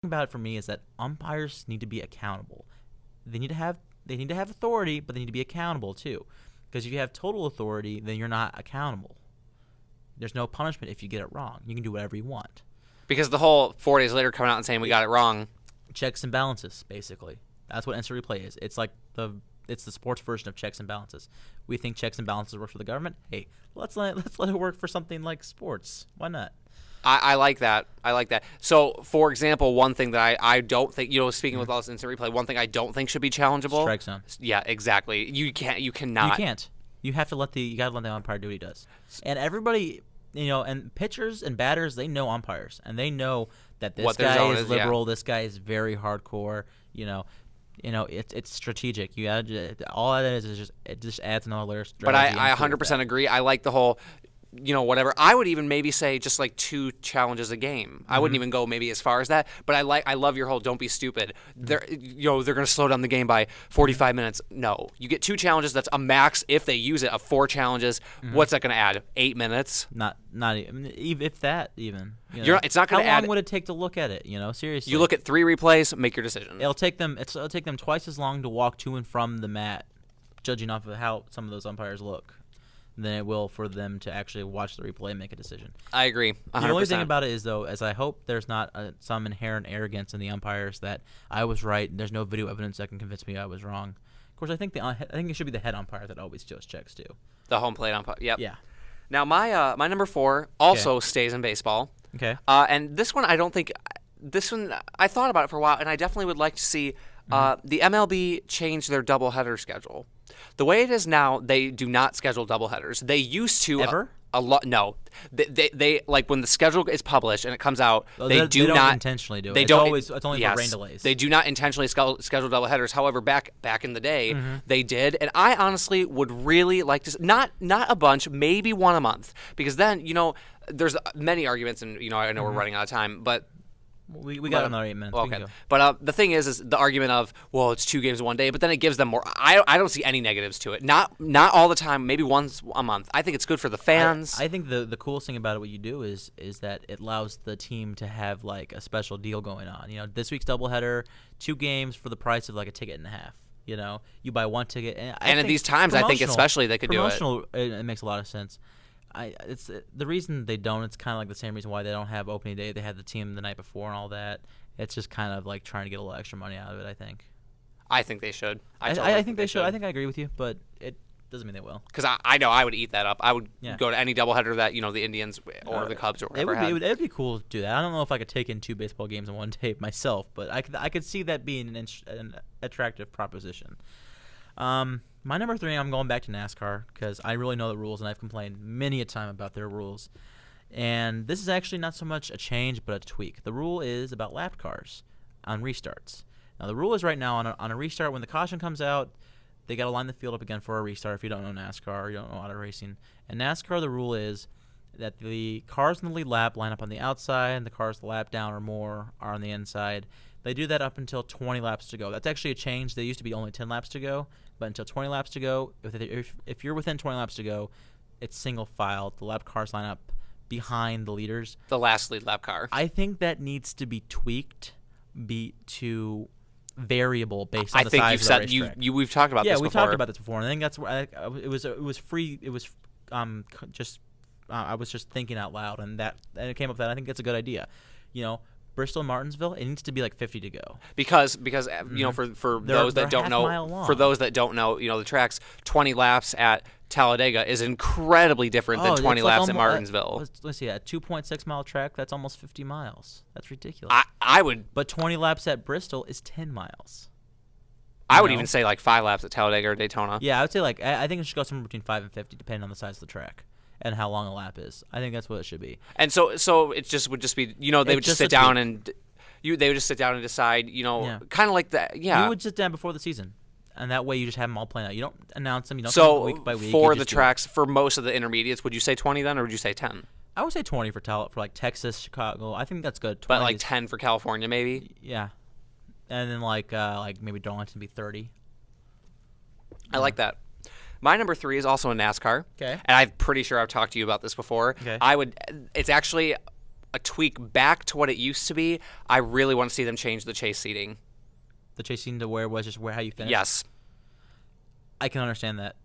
about it for me is that umpires need to be accountable. They need to have authority, but they need to be accountable too. Because if you have total authority, then you're not accountable. There's no punishment if you get it wrong. You can do whatever you want. Because the whole 4 days later coming out and saying we got it wrong. Checks and balances, basically. That's what instant replay is. It's like it's the sports version of checks and balances. We think checks and balances work for the government. Hey, let's let it work for something like sports. Why not? I like that. I like that. So, for example, one thing that I don't think, speaking with all this instant replay, one thing I don't think should be challengeable. Strike zone. Yeah, exactly. You cannot. You can't. You have to you gotta let the umpire do what he does. And everybody, and pitchers and batters, they know umpires, and they know that this guy is liberal, this guy is very hardcore. It's strategic. All that is it just adds another layer. But I 100% agree. I like the whole. Whatever. I would even maybe say just like 2 challenges a game. I wouldn't even go maybe as far as that. But I love your whole don't be stupid. They're going to slow down the game by 45 minutes. No, you get 2 challenges. That's a max if they use it of 4 challenges. What's that going to add? 8 minutes? Not even if that even. It's not going to add. How long would it take to look at it? Seriously. You look at 3 replays, make your decision. It'll take them twice as long to walk to and from the mat, judging off of how some of those umpires look, than it will for them to actually watch the replay and make a decision. I agree, 100%. The only thing about it is, though, as I hope there's not some inherent arrogance in the umpires that I was right, there's no video evidence that can convince me I was wrong. Of course, I think it should be the head umpire that always just checks, too. The home plate umpire, yep. Yeah. Now, my number 4 also stays in baseball. Okay. And this one, I don't think – this one, I thought about it for a while, and I definitely would like to see the MLB change their doubleheader schedule. The way it is now, they do not schedule doubleheaders. They used to ever a lot. No, they like when the schedule is published and it comes out. They don't not intentionally do it. It's only for rain delays. They do not intentionally schedule doubleheaders. However, back in the day, they did, and I honestly would really like to not a bunch, maybe one a month, because then there's many arguments, and I know we're running out of time, but. We got another 8 minutes. Okay, but the thing is the argument of it's 2 games in one day, but then it gives them more. I don't see any negatives to it. Not all the time. Maybe once a month. I think it's good for the fans. I think the coolest thing about it, what you do is that it allows the team to have like a special deal going on. This week's doubleheader, 2 games for the price of like a ticket and a half. You buy 1 ticket, and at these times, I think especially they could do it. It makes a lot of sense. It's the reason they don't. It's kind of like the same reason why they don't have opening day. They had the team the night before and all that. It's just kind of like trying to get a little extra money out of it. I think they should. I think they should. I think I agree with you, but it doesn't mean they will. Because I know I would eat that up. I would go to any doubleheader that the Indians or the Cubs or whatever had. It would be cool to do that. I don't know if I could take in 2 baseball games in one day myself, but I could see that being an attractive proposition. My number 3, I'm going back to NASCAR because I really know the rules, and I've complained many a time about their rules. And this is actually not so much a change, but a tweak. The rule is about lap cars on restarts. Now, the rule is right now on a restart, when the caution comes out, they got to line the field up again for a restart if you don't know NASCAR or you don't know auto racing. And NASCAR, the rule is that the cars in the lead lap line up on the outside, and the cars the lap down or more are on the inside. They do that up until 20 laps to go. That's actually a change. They used to be only 10 laps to go, but until 20 laps to go, if you're within 20 laps to go, it's single file. The lap cars line up behind the leaders. The last lead lap car. I think that needs to be tweaked, to variable based on the size of the racetrack. We've talked about this before. Yeah, we've talked about this before, and I think that's where it was free. It was just I was just thinking out loud, and it came up that I think that's a good idea. Bristol and Martinsville, it needs to be like 50 to go. Because for those that don't know, the tracks, 20 laps at Talladega is incredibly different than 20 laps at Martinsville. Let's see, a 2.6 mile track, that's almost 50 miles. That's ridiculous. I would, but 20 laps at Bristol is 10 miles. I would even say like 5 laps at Talladega or Daytona. Yeah, I would say I think it should go somewhere between 5 and 50, depending on the size of the track and how long a lap is. I think that's what it should be. And so it would just be, they would just sit down and decide, kind of like that. Yeah. You would sit down before the season, and that way you just have them all planned out. You don't announce them. You don't so week by week. For the tracks, for most of the intermediates, would you say 20 then, or would you say 10? I would say 20 for like Texas, Chicago. I think that's good. 20 but like 10 for California, maybe. Yeah, and then like maybe Darlington be 30. I like that. My number 3 is also in NASCAR. Okay. And I'm pretty sure I've talked to you about this before. Okay. It's actually a tweak back to what it used to be, I really want to see them change the chase seating. The chase seating to where it was just how you finished? Yes. I can understand that.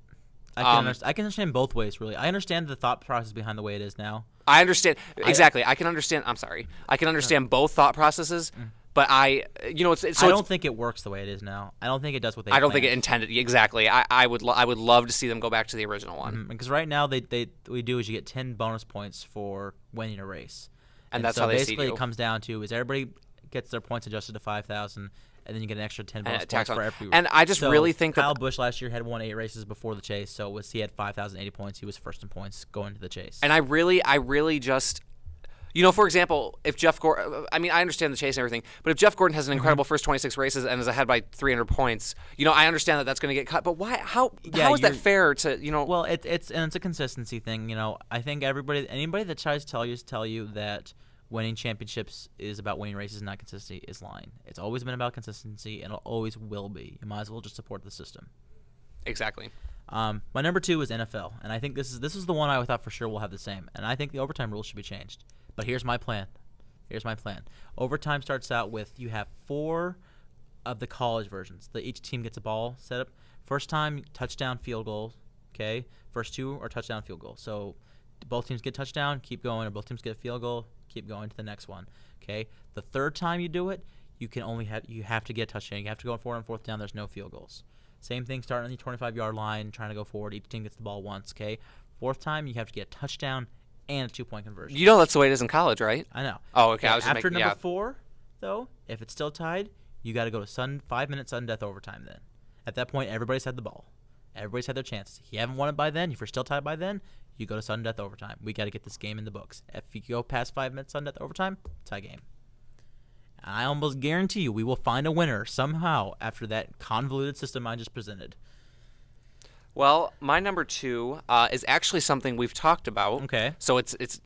I can understand both ways, really. I understand the thought process behind the way it is now. I understand. Exactly. I can understand. I'm sorry. I can understand both thought processes, but I don't think it works the way it is now. I don't think it does what they I don't planned. think it intended. Exactly. I would love to see them go back to the original one. Because right now, we do is you get 10 bonus points for winning a race. And that's so how they basically seed you. It comes down to is everybody gets their points adjusted to 5,000, and then you get an extra 10 bonus points for every. And I just really think Kyle that Busch last year had won 8 races before the chase, so he had 5,080 points. He was first in points going to the chase. And I really just, for example, if Jeff Gordon, I mean, I understand the chase and everything, but if Jeff Gordon has an incredible first 26 races and is ahead by 300 points, I understand that that's going to get cut. But why? How is that fair to? Well, it's a consistency thing. I think anybody that tries to tell you that winning championships is about winning races, not consistency, is lying. It's always been about consistency, and it always will be. You might as well just support the system. Exactly. My number 2 is NFL, and I think this is the one I thought for sure will have the same. And I think the overtime rules should be changed. But here's my plan. Overtime starts out with you have 4 of the college versions. Each team gets a ball set up. First time, touchdown, field goal. Okay. First 2 are touchdown, field goal. So both teams get touchdown, keep going, or both teams get a field goal, keep going to the next one. Okay. The third time you do it, you have to get a touchdown. You have to go on 4th and 4th down. There's no field goals. Same thing, starting on the 25-yard line, trying to go forward. Each team gets the ball once. Okay. 4th time, you have to get a touchdown and a 2-point conversion. That's the way it is in college, right? I know. Oh, okay. After number 4, though, if it's still tied, you got to go to 5-minute sudden death overtime. Then, at that point, everybody's had the ball. Everybody's had their chances. If you haven't won it by then, if you're still tied by then, you go to sudden death overtime. We got to get this game in the books. If you go past 5 minutes sudden death overtime, tie game. I almost guarantee you we will find a winner somehow after that convoluted system I just presented. Well, my number 2 is actually something we've talked about. Okay. So it's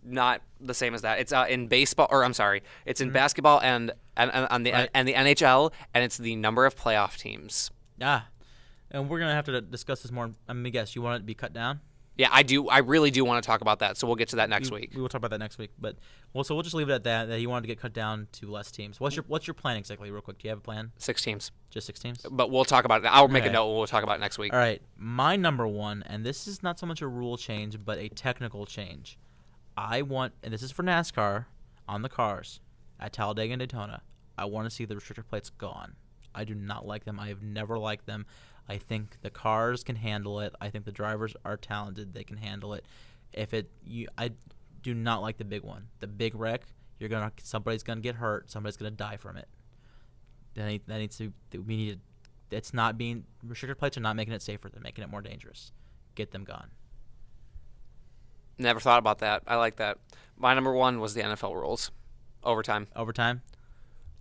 not the same as that. It's in baseball, or I'm sorry, it's in basketball and the NHL, and it's the number of playoff teams. And we're gonna have to discuss this more. Let me guess, you want it to be cut down? Yeah, I do. I really do want to talk about that. So we'll get to that next week. We will talk about that next week. But so we'll just leave it at that. That he wanted to get cut down to less teams. What's your plan exactly, real quick? Do you have a plan? 6 teams. Just 6 teams? But we'll talk about it. I'll make a note. We'll talk about it next week. All right. My number 1, and this is not so much a rule change, but a technical change. I want, and this is for NASCAR on the cars at Talladega and Daytona. I want to see the restrictor plates gone. I do not like them. I have never liked them. I think the cars can handle it. I think the drivers are talented. They can handle it. I do not like the big one. The big wreck, somebody's gonna get hurt. Somebody's gonna die from it. It's not being, restrictor plates are not making it safer. They're making it more dangerous. Get them gone. Never thought about that. I like that. My number 1 was the NFL rules. Overtime.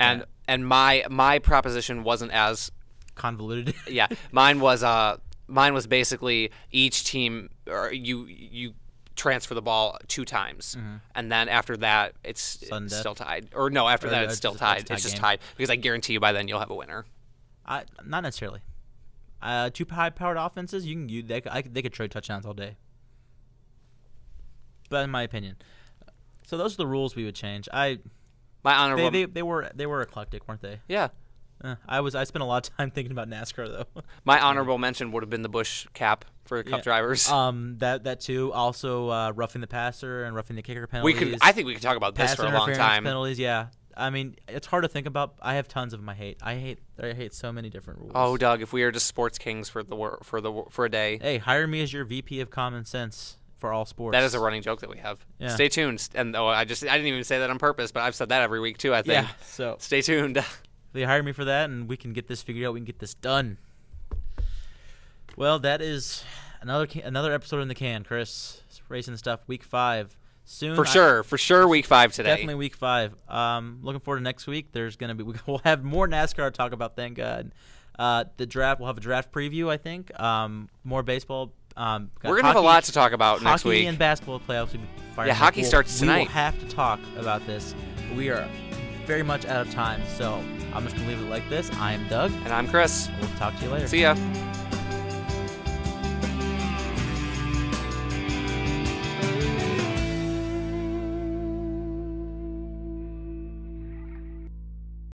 And my proposition wasn't as convoluted. Yeah, mine was basically each team, or you transfer the ball 2 times, and then after that it's still tied. Or no, after that it's still tied. It's just tied because I guarantee you by then you'll have a winner. Not necessarily. 2 high-powered offenses, they could trade touchdowns all day. But in my opinion, so those are the rules we would change. My honorable. They were eclectic, weren't they? Yeah. I spent a lot of time thinking about NASCAR though. My honorable mention would have been the Busch cap for Cup drivers. That too. Also, roughing the passer and roughing the kicker penalties. I think we could talk about this for a long time. Penalties, yeah. I mean, it's hard to think about. I have tons of them. I hate so many different rules. Oh, Doug, if we are just sports kings for a day. Hey, hire me as your VP of common sense for all sports. That is a running joke that we have. Yeah. Stay tuned. And I didn't even say that on purpose, but I've said that every week too. I think. Yeah. So stay tuned. They hire me for that, and we can get this figured out. We can get this done. Well, that is another episode in the can, Chris. Racing stuff, week 5 soon. For sure, week 5 today. Definitely week 5. Looking forward to next week. We'll have more NASCAR to talk about. Thank God. The draft. We'll have a draft preview. I think. More baseball. We're gonna have a lot to talk about next week. Hockey and basketball playoffs. Yeah, hockey starts tonight. We will have to talk about this. We are very much out of time, so I'm just gonna leave it like this. I am Doug, and I'm Chris. We'll talk to you later. See ya.